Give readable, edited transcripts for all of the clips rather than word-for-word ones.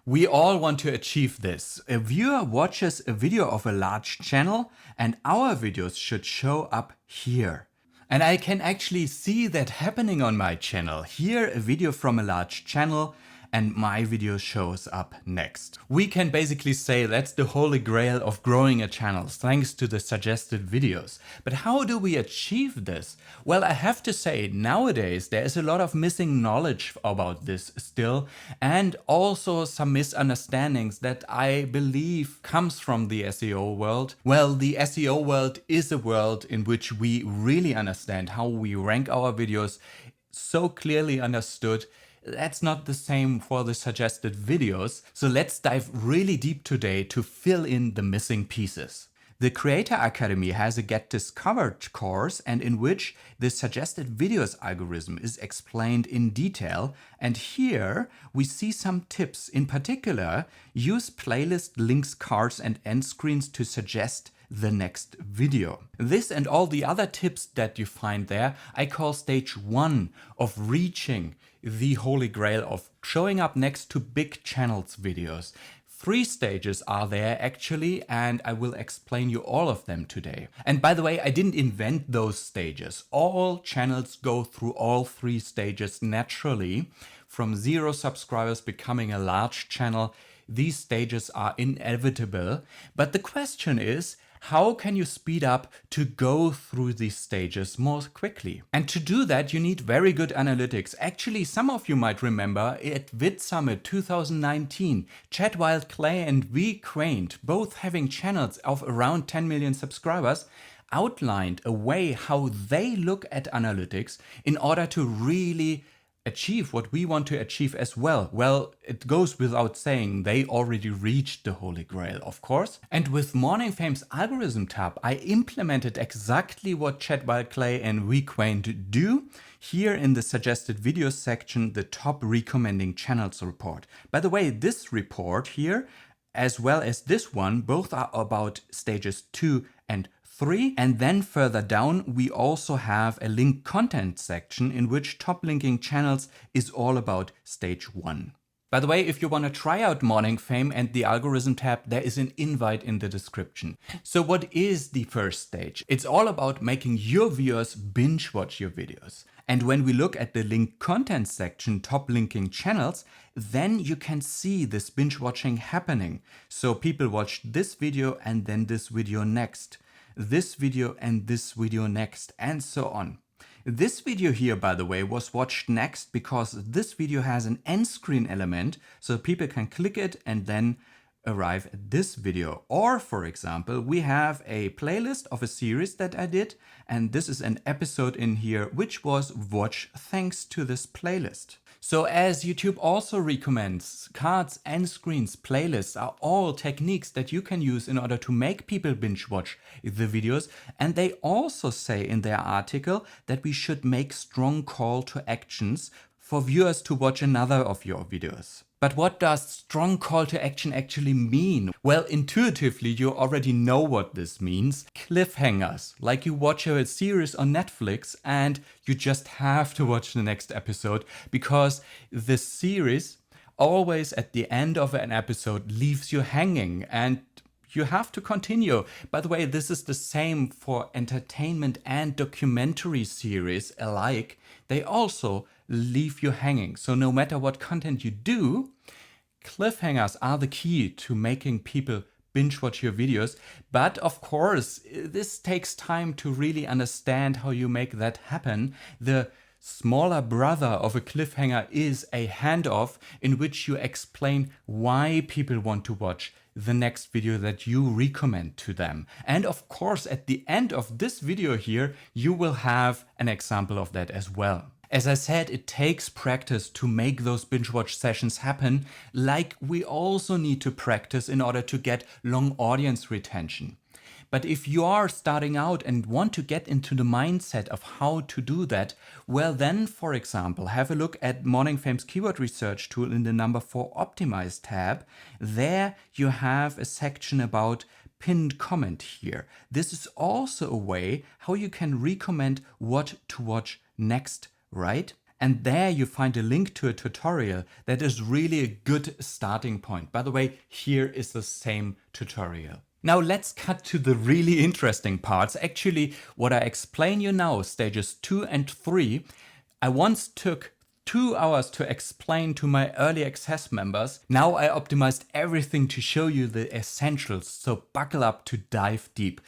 We all want to achieve this. A viewer watches a video of a large channel and our videos should show up here. And I can actually see that happening on my channel. Here, a video from a large channel and my video shows up next. We can basically say that's the holy grail of growing a channel, thanks to the suggested videos. But how do we achieve this? Well, I have to say, nowadays there is a lot of missing knowledge about this still, and also some misunderstandings that I believe comes from the SEO world. Well, the SEO world is a world in which we really understand how we rank our videos, so clearly understood. That's not the same for the suggested videos, so let's dive really deep today to fill in the missing pieces. The Creator Academy has a Get Discovered course, and in which the suggested videos algorithm is explained in detail, and here we see some tips. In particular, use playlist links, cards and end screens to suggest the next video. This and all the other tips that you find there, I call stage 1 of reaching the holy grail of showing up next to big channels videos. 3 stages are there actually, and I will explain you all of them today. And by the way, I didn't invent those stages. All channels go through all 3 stages naturally. From 0 subscribers becoming a large channel, these stages are inevitable. But the question is, how can you speed up to go through these stages more quickly? And to do that, you need very good analytics. Actually, some of you might remember at VidSummit 2019, Chad Wildclay and V Quaint, both having channels of around 10 million subscribers, outlined a way how they look at analytics in order to really achieve what we want to achieve as well. Well, it goes without saying, they already reached the holy grail, of course. And with Morning Fame's algorithm tab, I implemented exactly what Chad Wildclay and V Quaint do here in the suggested videos section, the top recommending channels report. By the way, this report here, as well as this one, both are about stages 2 and 3, and then further down we also have a link content section in which top linking channels is all about stage 1. By the way, if you want to try out Morning Fame and the algorithm tab, there is an invite in the description. So what is the first stage? It's all about making your viewers binge watch your videos. And when we look at the link content section, top linking channels, then you can see this binge watching happening. So people watched this video and then this video next, this video and this video next, and so on. This video here, by the way, was watched next because this video has an end screen element, so people can click it and then arrive at this video. Or for example, we have a playlist of a series that I did, and this is an episode in here which was watched thanks to this playlist. So as YouTube also recommends, cards, end screens, playlists are all techniques that you can use in order to make people binge watch the videos. And they also say in their article that we should make strong call to actions for viewers to watch another of your videos. But what does strong call to action actually mean? Well, intuitively, you already know what this means. Cliffhangers, like you watch a series on Netflix and you just have to watch the next episode because the series always at the end of an episode leaves you hanging and you have to continue. By the way, this is the same for entertainment and documentary series alike. They also leave you hanging. So no matter what content you do, cliffhangers are the key to making people binge watch your videos. But of course, this takes time to really understand how you make that happen. The smaller brother of a cliffhanger is a handoff in which you explain why people want to watch the next video that you recommend to them. And of course, at the end of this video here, you will have an example of that as well. As I said, it takes practice to make those binge watch sessions happen, like we also need to practice in order to get long audience retention. But if you are starting out and want to get into the mindset of how to do that, well then, for example, have a look at Morning Fame's keyword research tool in the number 4 Optimize tab. There you have a section about pinned comment here. This is also a way how you can recommend what to watch next, right? And there you find a link to a tutorial that is really a good starting point. By the way, here is the same tutorial. Now let's cut to the really interesting parts. Actually, what I explain you now, stages 2 and 3, I once took 2 hours to explain to my early access members. Now I optimized everything to show you the essentials, so buckle up to dive deep.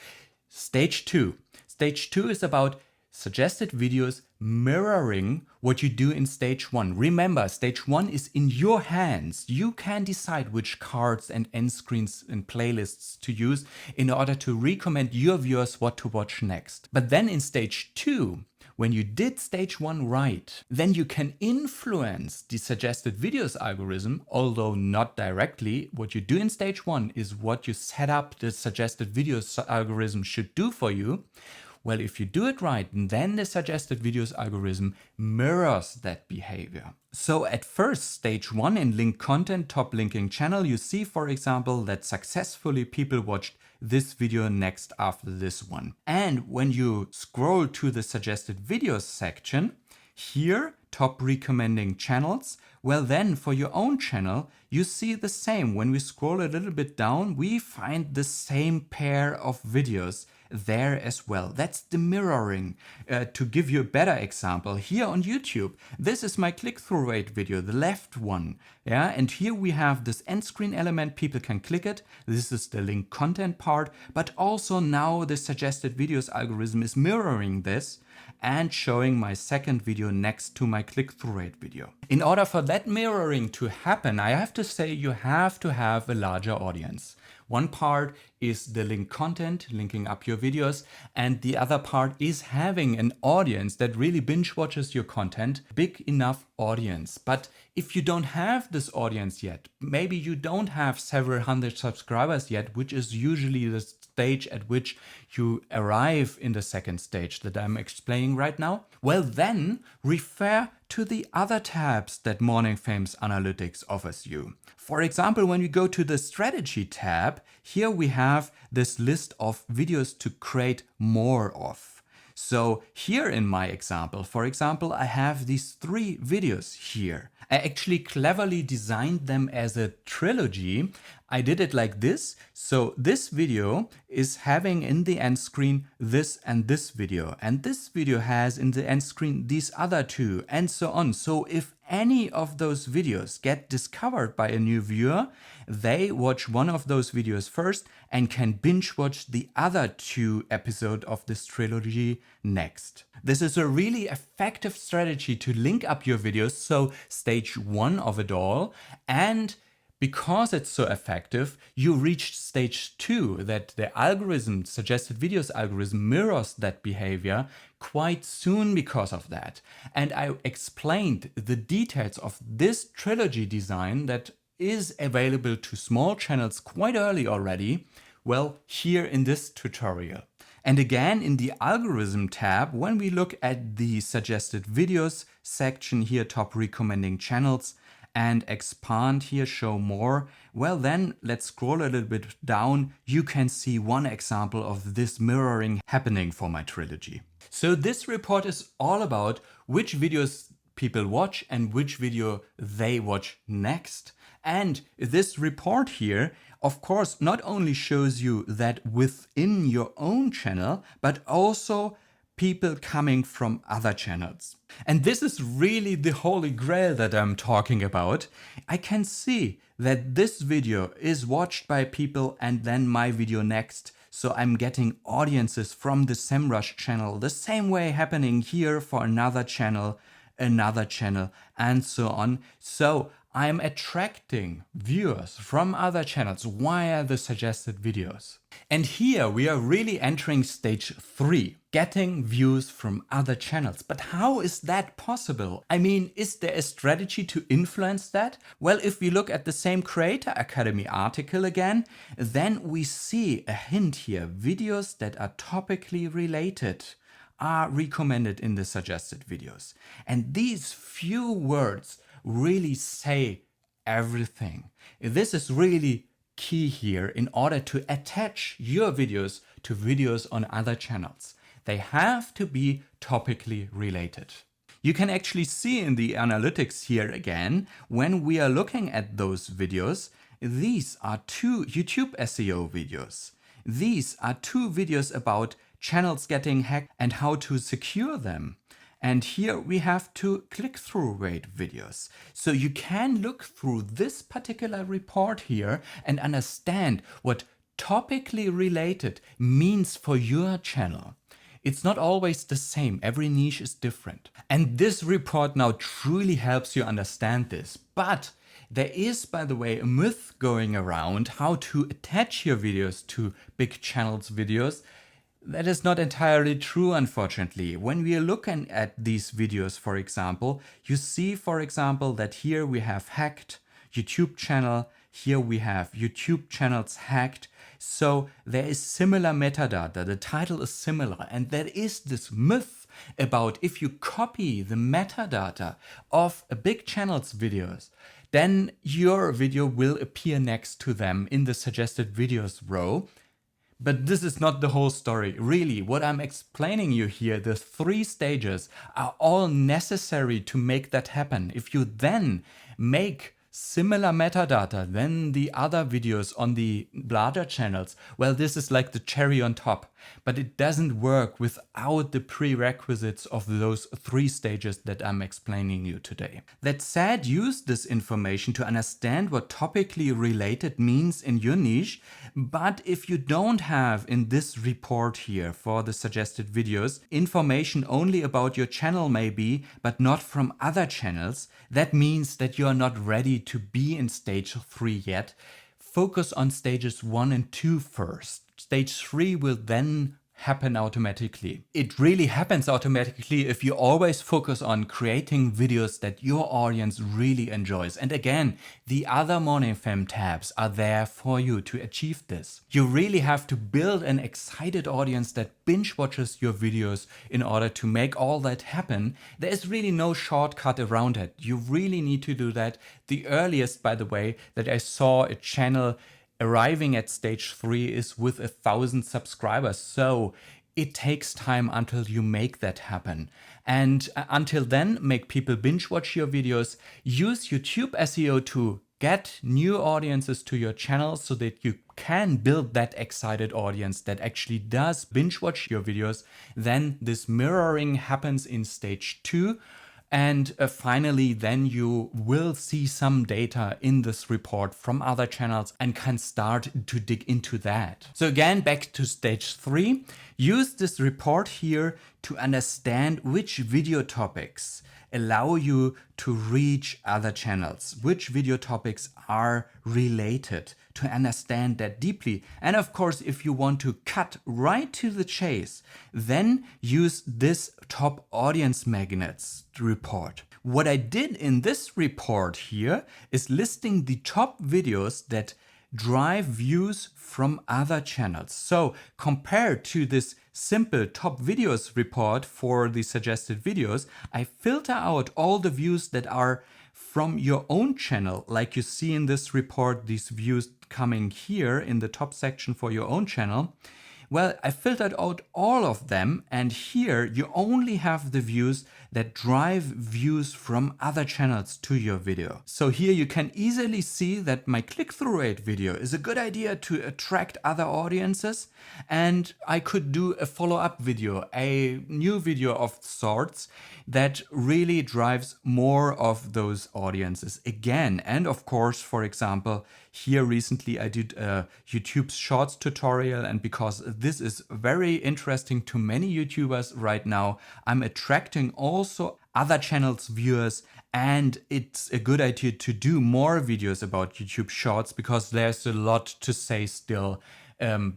Stage 2. Stage 2 is about suggested videos mirroring what you do in stage 1. Remember, stage 1 is in your hands. You can decide which cards and end screens and playlists to use in order to recommend your viewers what to watch next. But then in stage 2, when you did stage 1 right, then you can influence the suggested videos algorithm, although not directly. What you do in stage 1 is what you set up the suggested videos algorithm should do for you. Well, if you do it right, then the suggested videos algorithm mirrors that behavior. So at first, stage 1 in link content top linking channel, you see, for example, that successfully people watched this video next after this one. And when you scroll to the suggested videos section, here, top recommending channels, well then for your own channel, you see the same. When we scroll a little bit down, we find the same pair of videos there as well. That's the mirroring. To give you a better example, here on YouTube, this is my click-through rate video, the left one. Yeah, and here we have this end screen element, people can click it. This is the link content part, but also now the suggested videos algorithm is mirroring this and showing my second video next to my click-through rate video. In order for that mirroring to happen, I have to say you have to have a larger audience. One part is the link content, linking up your videos, and the other part is having an audience that really binge watches your content, big enough audience. But if you don't have this audience yet, maybe you don't have several hundred subscribers yet, which is usually the stage at which you arrive in the second stage that I'm explaining right now, well then refer to the other tabs that Morning Fame's Analytics offers you. For example, when you go to the strategy tab, here we have this list of videos to create more of. So here in my example, for example, I have these 3 videos here. I actually cleverly designed them as a trilogy. I did it like this. So this video is having in the end screen this and this video. And this video has in the end screen these other 2 and so on. So if any of those videos get discovered by a new viewer, they watch one of those videos first and can binge watch the other 2 episodes of this trilogy next. This is a really effective strategy to link up your videos, so stage 1 of it all, and because it's so effective, you reached stage 2, that the algorithm, suggested videos algorithm, mirrors that behavior quite soon because of that. And I explained the details of this trilogy design that is available to small channels quite early already, well, here in this tutorial. And again, in the algorithm tab, when we look at the suggested videos section here, top recommending channels, and expand here, show more, well then let's scroll a little bit down. You can see one example of this mirroring happening for my trilogy. So this report is all about which videos people watch and which video they watch next. And this report here, of course, not only shows you that within your own channel, but also people coming from other channels. And this is really the holy grail that I'm talking about. I can see that this video is watched by people and then my video next. So I'm getting audiences from the SEMrush channel, the same way happening here for another channel, and so on. So I'm attracting viewers from other channels via the suggested videos. And here we are really entering stage 3, getting views from other channels. But how is that possible? I mean, is there a strategy to influence that? Well, if we look at the same Creator Academy article again, then we see a hint here. Videos that are topically related are recommended in the suggested videos. And these few words really say everything. This is really key here in order to attach your videos to videos on other channels. They have to be topically related. You can actually see in the analytics here again, when we are looking at those videos, these are 2 YouTube SEO videos. These are 2 videos about channels getting hacked and how to secure them. And here we have 2 click-through rate videos. So you can look through this particular report here and understand what topically related means for your channel. It's not always the same. Every niche is different. And this report now truly helps you understand this. But there is, by the way, a myth going around how to attach your videos to big channels' videos. That is not entirely true, unfortunately. When we are looking at these videos, for example, you see, for example, that here we have hacked YouTube channel. Here we have YouTube channels hacked. So there is similar metadata. The title is similar. And there is this myth about if you copy the metadata of a big channel's videos, then your video will appear next to them in the suggested videos row. But this is not the whole story. Really, what I'm explaining you here, the 3 stages, are all necessary to make that happen. If you then make similar metadata than the other videos on the larger channels, well, this is like the cherry on top. But it doesn't work without the prerequisites of those 3 stages that I'm explaining you today. That said, use this information to understand what topically related means in your niche. But if you don't have in this report here for the suggested videos information only about your channel maybe, but not from other channels, that means that you are not ready to be in stage 3 yet. Focus on stages 1 and 2 first. Stage 3 will then happen automatically. It really happens automatically if you always focus on creating videos that your audience really enjoys. And again, the other Morning Fam tabs are there for you to achieve this. You really have to build an excited audience that binge watches your videos in order to make all that happen. There is really no shortcut around it. You really need to do that. The earliest, by the way, that I saw a channel arriving at stage 3 is with 1,000 subscribers. So it takes time until you make that happen. And until then, make people binge watch your videos. Use YouTube SEO to get new audiences to your channel so that you can build that excited audience that actually does binge watch your videos. Then this mirroring happens in stage 2. And finally, then you will see some data in this report from other channels and can start to dig into that. So again, back to stage 3, use this report here to understand which video topics allow you to reach other channels, which video topics are related, to understand that deeply. And of course, if you want to cut right to the chase, then use this top audience magnets report. What I did in this report here is listing the top videos that drive views from other channels. So compared to this simple top videos report for the suggested videos, I filter out all the views that are from your own channel. Like you see in this report, these views coming here in the top section for your own channel. Well, I filtered out all of them, and here you only have the views that drive views from other channels to your video. So here you can easily see that my click-through rate video is a good idea to attract other audiences, and I could do a follow-up video, a new video of sorts that really drives more of those audiences again. And of course, for example, here recently I did a YouTube Shorts tutorial, and because this is very interesting to many YouTubers right now, I'm attracting also other channels' viewers, and it's a good idea to do more videos about YouTube Shorts because there's a lot to say still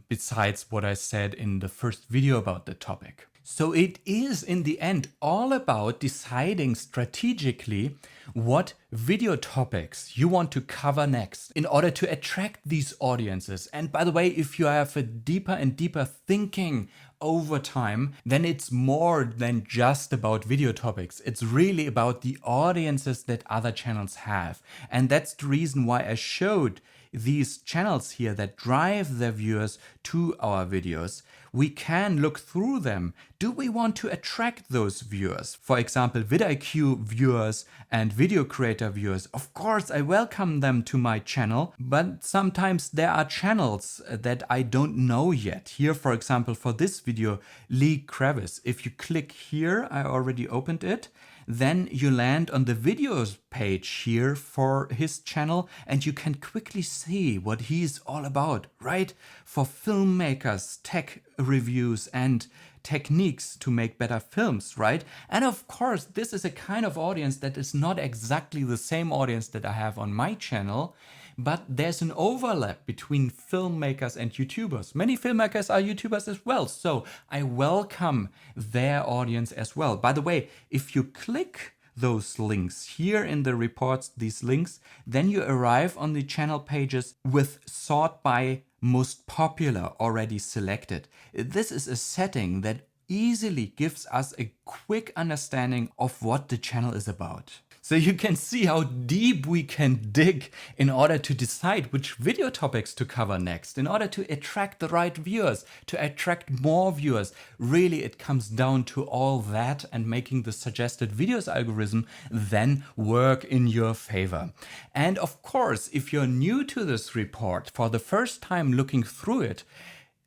besides what I said in the first video about the topic. So it is in the end all about deciding strategically what video topics you want to cover next in order to attract these audiences. And by the way, if you have a deeper and deeper thinking over time, then it's more than just about video topics. It's really about the audiences that other channels have. And that's the reason why I showed these channels here that drive their viewers to our videos, we can look through them. Do we want to attract those viewers? For example, vidIQ viewers and video creator viewers. Of course, I welcome them to my channel, but sometimes there are channels that I don't know yet. Here, for example, for this video, Lee Kravis. If you click here, I already opened it, then you land on the videos page here for his channel and you can quickly see what he's all about, right? For filmmakers, tech reviews and techniques to make better films, right? And of course, this is a kind of audience that is not exactly the same audience that I have on my channel, but there's an overlap between filmmakers and YouTubers. Many filmmakers are YouTubers as well, so I welcome their audience as well. By the way, if you click those links here in the reports, these links, then you arrive on the channel pages with sort by most popular already selected. This is a setting that easily gives us a quick understanding of what the channel is about. So you can see how deep we can dig in order to decide which video topics to cover next, in order to attract the right viewers, to attract more viewers. Really, it comes down to all that and making the suggested videos algorithm then work in your favor. And of course, if you're new to this report, for the first time looking through it,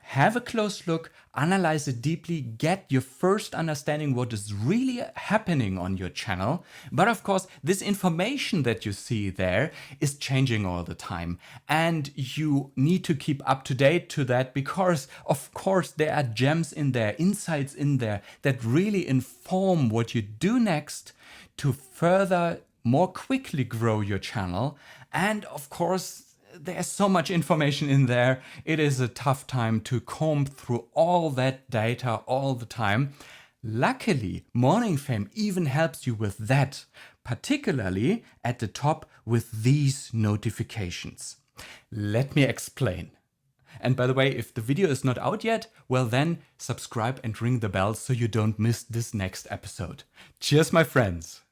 have a close look, analyze it deeply, get your first understanding what is really happening on your channel. But of course, this information that you see there is changing all the time. And you need to keep up to date to that because, of course, there are gems in there, insights in there that really inform what you do next to further, more quickly grow your channel. And of course, there's so much information in there. It is a tough time to comb through all that data all the time. Luckily, Morning Fame even helps you with that, particularly at the top with these notifications. Let me explain. And by the way, if the video is not out yet, well then subscribe and ring the bell so you don't miss this next episode. Cheers, my friends.